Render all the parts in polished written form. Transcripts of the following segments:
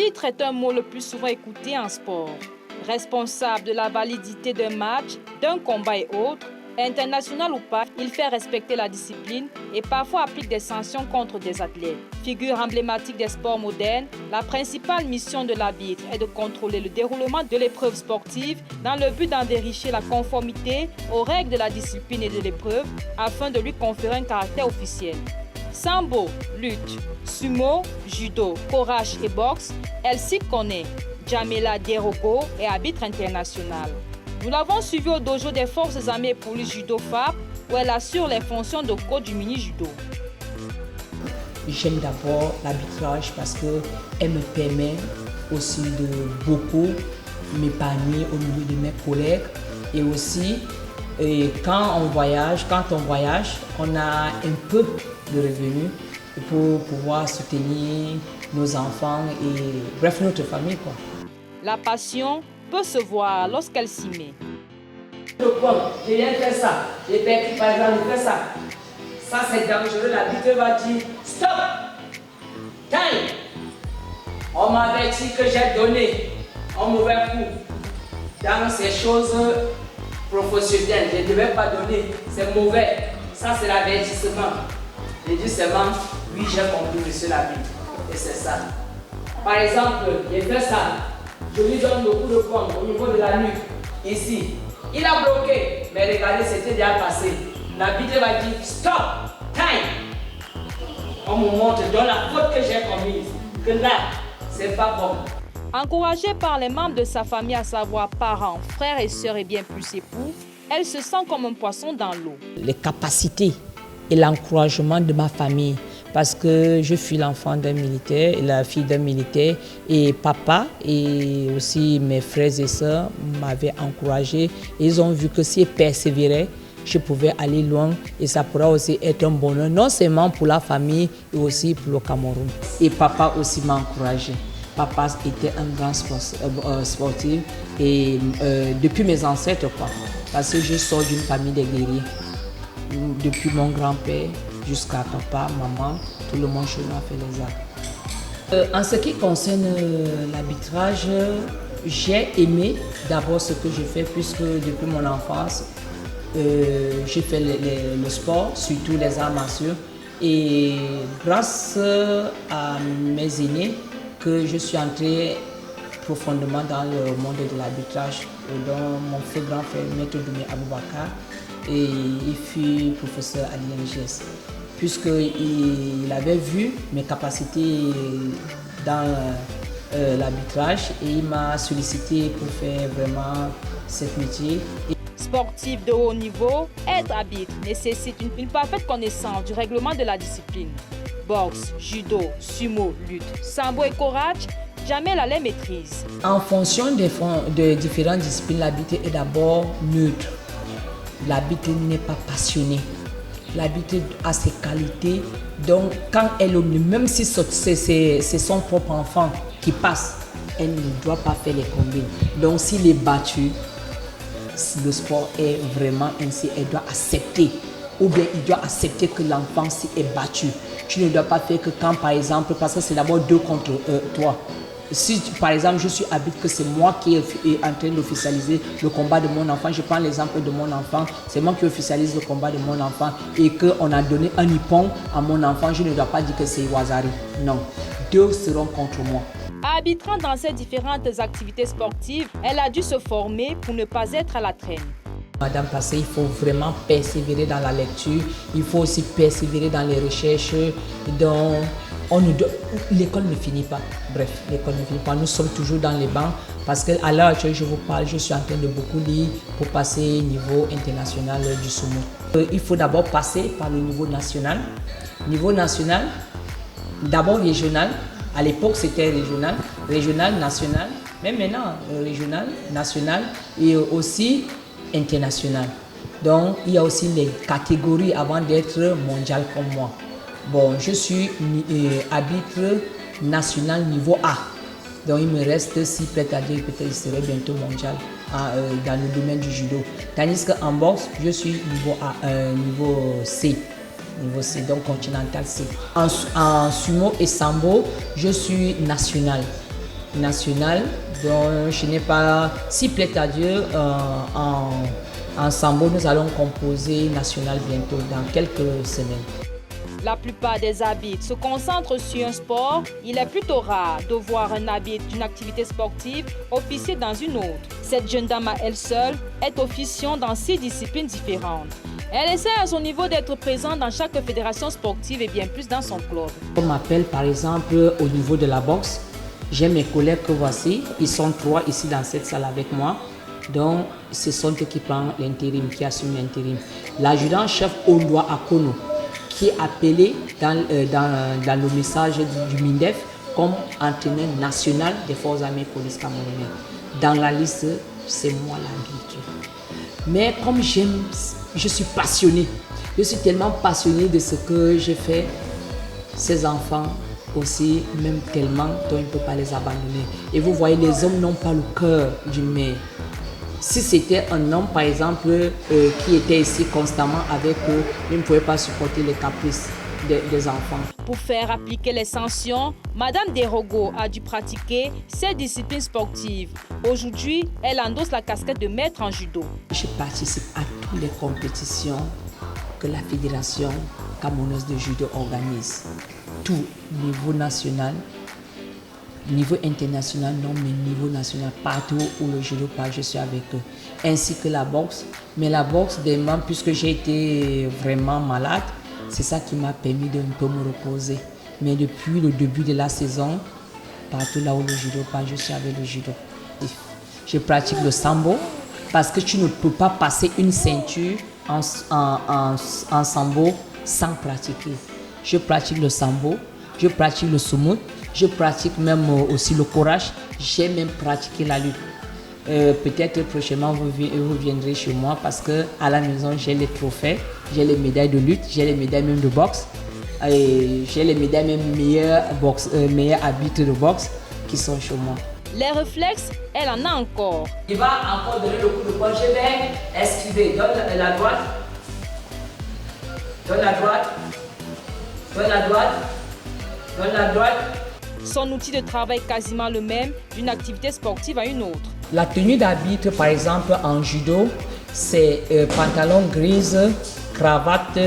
Arbitre est un mot le plus souvent écouté en sport. Responsable de la validité d'un match, d'un combat et autres, international ou pas, il fait respecter la discipline et parfois applique des sanctions contre des athlètes. Figure emblématique des sports modernes, la principale mission de l'arbitre est de contrôler le déroulement de l'épreuve sportive dans le but d'en vérifier la conformité aux règles de la discipline et de l'épreuve afin de lui conférer un caractère officiel. Sambo, lutte, sumo, judo, courage et boxe, elle s'y connaît. Jamila Derogo est arbitre international. Nous l'avons suivie au dojo des Forces armées police judo FAP où elle assure les fonctions de coach du mini-judo. J'aime d'abord l'arbitrage parce qu'elle me permet aussi de beaucoup m'épanouir au milieu de mes collègues et aussi quand on voyage, on a un peu de revenus pour pouvoir soutenir nos enfants et bref notre famille quoi. La passion peut se voir lorsqu'elle s'y met. Je viens faire ça, j'ai perdu par exemple, je fais ça. Ça c'est dangereux, l'arbitre va dire stop, time. On m'avait dit que j'ai donné un mauvais coup dans ces choses professionnelles. Je ne devais pas donner, c'est mauvais. Ça c'est l'avertissement. Je dis seulement, oui j'ai compris monsieur l'arbitre. Et c'est ça. Par exemple, il fait ça. Je lui donne le coup de poing au niveau de la nuque, ici. Il a bloqué, mais regardez, c'était déjà passé. L'arbitre va dire stop, time. On me montre dans la faute que j'ai commise, que là, c'est pas bon. Encouragée par les membres de sa famille, à savoir parents, frères et sœurs et bien plus époux, elle se sent comme un poisson dans l'eau. Les capacités et l'encouragement de ma famille. Parce que je suis l'enfant d'un militaire, la fille d'un militaire, et papa et aussi mes frères et sœurs m'avaient encouragé. Ils ont vu que si je persévérais, je pouvais aller loin et ça pourra aussi être un bonheur, non seulement pour la famille, mais aussi pour le Cameroun. Et papa aussi m'a encouragé. Papa était un grand sportif et depuis mes ancêtres, quoi, parce que je sors d'une famille de guerriers. Depuis mon grand-père jusqu'à papa, maman, tout le monde chez nous a fait les arts. En ce qui concerne l'arbitrage, j'ai aimé d'abord ce que je fais puisque depuis mon enfance, j'ai fait le sport, surtout les arts martiaux. Et grâce à mes aînés, que je suis entrée profondément dans le monde de l'arbitrage, dont mon très grand frère, Maître Doumé Aboubakar, et il fut professeur à l'INGS, puisqu'il avait vu mes capacités dans l'arbitrage et il m'a sollicité pour faire vraiment ce métier. Sportif de haut niveau, être arbitre nécessite une parfaite connaissance du règlement de la discipline. Boxe, judo, sumo, lutte, sambo et courage, Jamila les maîtrise. En fonction de différentes disciplines, l'arbitre est d'abord neutre. L'arbitre n'est pas passionné. L'arbitre a ses qualités. Donc, quand elle, même si c'est son propre enfant qui passe, elle ne doit pas faire les combines. Donc, s'il est battu, le sport est vraiment ainsi. Elle doit accepter. Ou bien il doit accepter que l'enfant est battu. Tu ne dois pas faire que quand, par exemple, parce que c'est d'abord 2 contre toi. Si, par exemple, je suis arbitre, que c'est moi qui est en train d'officialiser le combat de mon enfant, je prends l'exemple de mon enfant, c'est moi qui officialise le combat de mon enfant et qu'on a donné un nippon à mon enfant, je ne dois pas dire que c'est Wazari. Non, 2 seront contre moi. Arbitrant dans ces différentes activités sportives, elle a dû se former pour ne pas être à la traîne. Madame Passé, il faut vraiment persévérer dans la lecture, il faut aussi persévérer dans les recherches, l'école ne finit pas. Bref, l'école ne finit pas. Nous sommes toujours dans les bancs parce qu'à l'heure actuelle, je vous parle, je suis en train de beaucoup lire pour passer au niveau international du sumo. Il faut d'abord passer par le niveau national. Niveau national, d'abord régional. À l'époque, c'était régional, national, mais maintenant, régional, national et aussi international. Donc, il y a aussi les catégories avant d'être mondial comme moi. Bon, je suis arbitre national niveau A. Donc, il me reste, si prêt à dire, peut-être il serait bientôt mondial dans le domaine du judo. Tandis qu'en boxe, je suis niveau A, niveau C. Niveau C, donc continental C. En sumo et sambo, je suis national. national dont je n'ai pas, si plaît à Dieu, en sambo, nous allons composer national bientôt, dans quelques semaines. La plupart des arbitres se concentrent sur un sport. Il est plutôt rare de voir un arbitre d'une activité sportive officier dans une autre. Cette jeune dame à elle seule est officiant dans 6 disciplines différentes. Elle essaie à son niveau d'être présente dans chaque fédération sportive et bien plus dans son club. On m'appelle par exemple au niveau de la boxe. J'ai mes collègues que voici, ils sont 3 ici dans cette salle avec moi. Donc, ce sont eux qui prennent l'intérim, qui assument l'intérim. L'adjudant-chef Ondoa Akono, qui est appelé dans le message du MINDEF comme entraîneur national des forces armées police camerounaises. Dans la liste, c'est moi l'arbitre. Mais comme j'aime, je suis passionnée. Je suis tellement passionnée de ce que je fais. Ces enfants aussi, même tellement, dont il ne peut pas les abandonner. Et vous voyez, les hommes n'ont pas le cœur d'une mère. Si c'était un homme, par exemple, qui était ici constamment avec eux, il ne pouvait pas supporter les caprices des enfants. Pour faire appliquer les sanctions, Madame Derogo a dû pratiquer 7 disciplines sportives. Aujourd'hui, elle endosse la casquette de maître en judo. Je participe à toutes les compétitions que la Fédération camerounaise de judo organise. Tout, niveau national, niveau international, non, mais niveau national, partout où le judo passe, je suis avec eux. Ainsi que la boxe. Mais la boxe, puisque j'ai été vraiment malade, c'est ça qui m'a permis de un peu me reposer. Mais depuis le début de la saison, partout là où le judo passe, je suis avec le judo. Je pratique le sambo parce que tu ne peux pas passer une ceinture en sambo sans pratiquer. Je pratique le sambo, je pratique le sumo, je pratique même aussi le courage. J'ai même pratiqué la lutte. Peut-être prochainement vous viendrez chez moi parce que à la maison j'ai les trophées, j'ai les médailles de lutte, j'ai les médailles même de boxe, et j'ai les médailles même meilleurs arbitres de boxe qui sont chez moi. Les réflexes, elle en a encore. Il va encore donner le coup de poing, je vais esquiver. Donne la droite, donne la droite, donne la droite, donne la droite. Son outil de travail est quasiment le même d'une activité sportive à une autre. La tenue d'arbitre, par exemple, en judo, c'est pantalon grise, cravate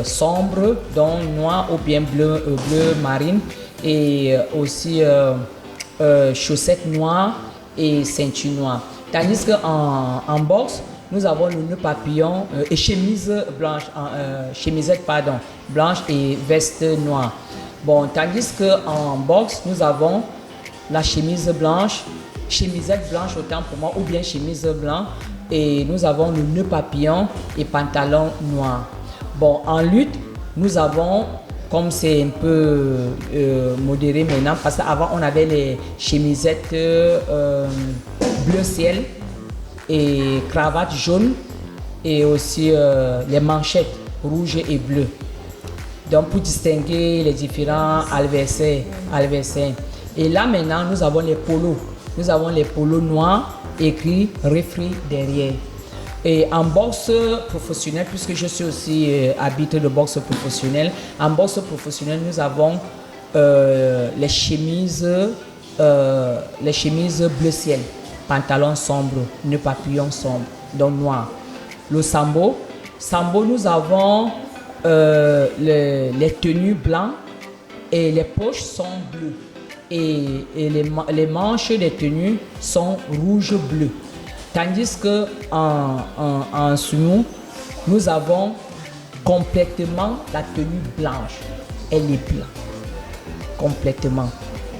sombre, donc noir ou bien bleu marine, et aussi chaussettes noires et ceinture noire. Tandis qu'en boxe, nous avons le nœud papillon et chemisette blanche et veste noire. Bon, tandis qu'en boxe, nous avons la chemisette blanche autant pour moi, ou bien chemise blanche, et nous avons le nœud papillon et pantalon noir. Bon, en lutte, nous avons, comme c'est un peu modéré maintenant, parce qu'avant on avait les chemisettes bleu ciel et cravate jaune, et aussi les manchettes rouges et bleues. Donc pour distinguer les différents adversaires. Et là maintenant, nous avons les polos. Nous avons les polos noirs écrits referee derrière. Et en boxe professionnelle, puisque je suis aussi arbitre de boxe professionnelle, en boxe professionnelle, nous avons les chemises bleu ciel, pantalon sombre, nœud papillon sombre, donc noir. Le sambo, nous avons les tenues blancs et les poches sont bleues. Et les manches des tenues sont rouge-bleu. Tandis qu'en sumo, nous avons complètement la tenue blanche. Elle est blanche, complètement.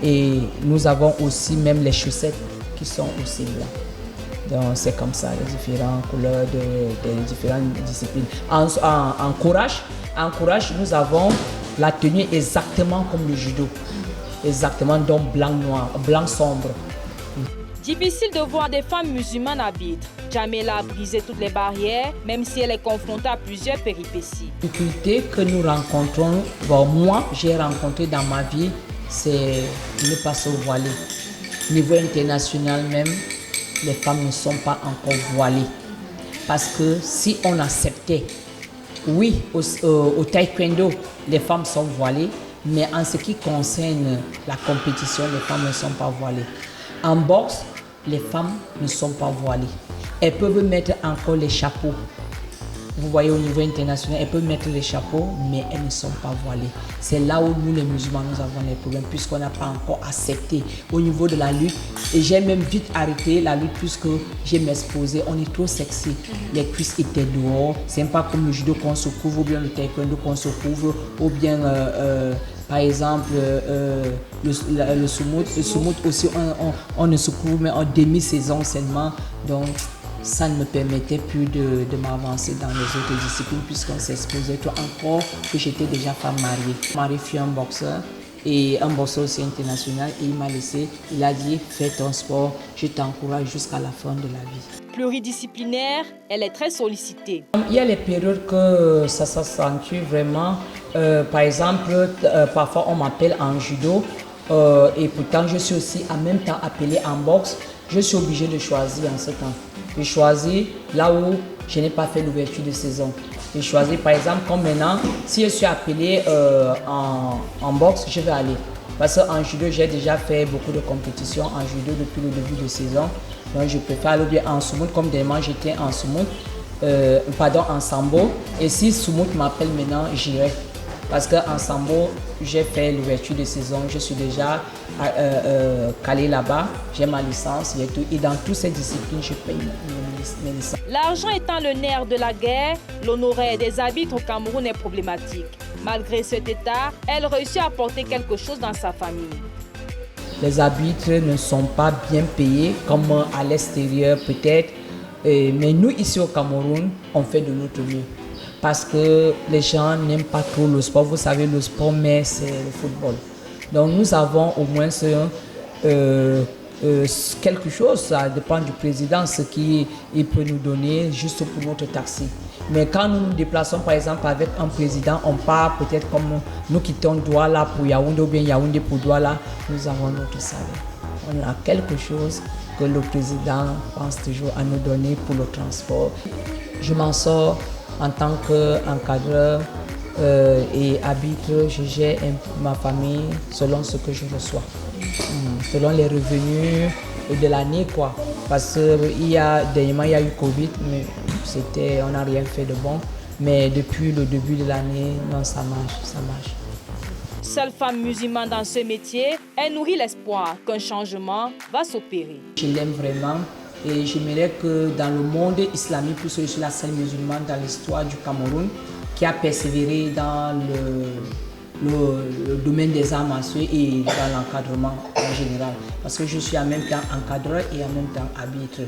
Et nous avons aussi même les chaussettes qui sont aussi blanches. Donc c'est comme ça, les différentes couleurs des différentes disciplines. En courage, nous avons la tenue exactement comme le judo. Exactement, donc blanc-noir, blanc sombre. Difficile de voir des femmes musulmanes arbitres. Jamela a brisé toutes les barrières, même si elle est confrontée à plusieurs péripéties. La difficulté que nous rencontrons, moi j'ai rencontré dans ma vie, c'est ne pas se voiler. Au niveau international même, les femmes ne sont pas encore voilées. Parce que si on acceptait, oui, au taekwondo, les femmes sont voilées, Mais en ce qui concerne la compétition, les femmes ne sont pas voilées. En boxe, les femmes ne sont pas voilées. Elles peuvent mettre encore les chapeaux. Vous voyez, au niveau international, elles peuvent mettre les chapeaux, mais elles ne sont pas voilées. C'est là où nous, les musulmans, nous avons les problèmes, puisqu'on n'a pas encore accepté au niveau de la lutte. Et j'ai même vite arrêté la lutte, puisque j'ai m'exposé. On est trop sexy. Les cuisses étaient dehors. C'est pas comme le judo qu'on se couvre, ou bien le taekwondo qu'on se couvre, ou bien... par exemple, le sumout aussi, on ne se couvre, mais en demi-saison seulement. Donc, ça ne me permettait plus de m'avancer dans les autres disciplines puisqu'on s'exposait tout encore que j'étais déjà femme mariée. Mon mari fut un boxeur et un boxeur aussi international et il m'a laissé, il a dit fais ton sport, je t'encourage jusqu'à la fin de la vie. Pluridisciplinaire, elle est très sollicitée. Il y a les périodes que ça s'accentue vraiment. Par exemple, parfois on m'appelle en judo et pourtant je suis aussi en même temps appelée en boxe. Je suis obligée de choisir en ce temps. Je choisis là où je n'ai pas fait l'ouverture de saison. Je choisis par exemple comme maintenant, si je suis appelée en boxe, je vais aller. Parce qu'en judo, j'ai déjà fait beaucoup de compétitions en judo depuis le début de saison. Donc je préfère aller bien en sumout, comme dernièrement j'étais en sumout, en sambo. Et si sumout m'appelle maintenant, j'irai. Parce qu'en sambo, j'ai fait l'ouverture de saison, je suis déjà calé là-bas, j'ai ma licence et tout. Et dans toutes ces disciplines, je paye mes licences. L'argent étant le nerf de la guerre, l'honoraire des arbitres au Cameroun est problématique. Malgré cet état, elle réussit à apporter quelque chose dans sa famille. Les arbitres ne sont pas bien payés comme à l'extérieur peut-être, mais nous ici au Cameroun, on fait de notre mieux. Parce que les gens n'aiment pas trop le sport. Vous savez, le sport, mais c'est le football. Donc nous avons au moins quelque chose, ça dépend du président, ce qu'il peut nous donner juste pour notre taxi. Mais quand nous nous déplaçons par exemple avec un président, on part peut-être comme nous quittons Douala pour Yaoundé ou bien Yaoundé pour Douala, nous avons notre salaire. On a quelque chose que le président pense toujours à nous donner pour le transport. Je m'en sors en tant qu'encadreur et arbitre, je gère ma famille selon ce que je reçois, selon les revenus de l'année quoi. Parce que dernièrement il y a eu Covid, mais on n'a rien fait de bon. Mais depuis le début de l'année, non, ça marche. Seule femme musulmane dans ce métier, elle nourrit l'espoir qu'un changement va s'opérer. Je l'aime vraiment. Et j'aimerais que dans le monde islamique, puisque je suis la seule musulmane dans l'histoire du Cameroun, qui a persévéré dans le domaine des arts martiaux et dans l'encadrement en général. Parce que je suis en même temps encadreur et en même temps arbitre.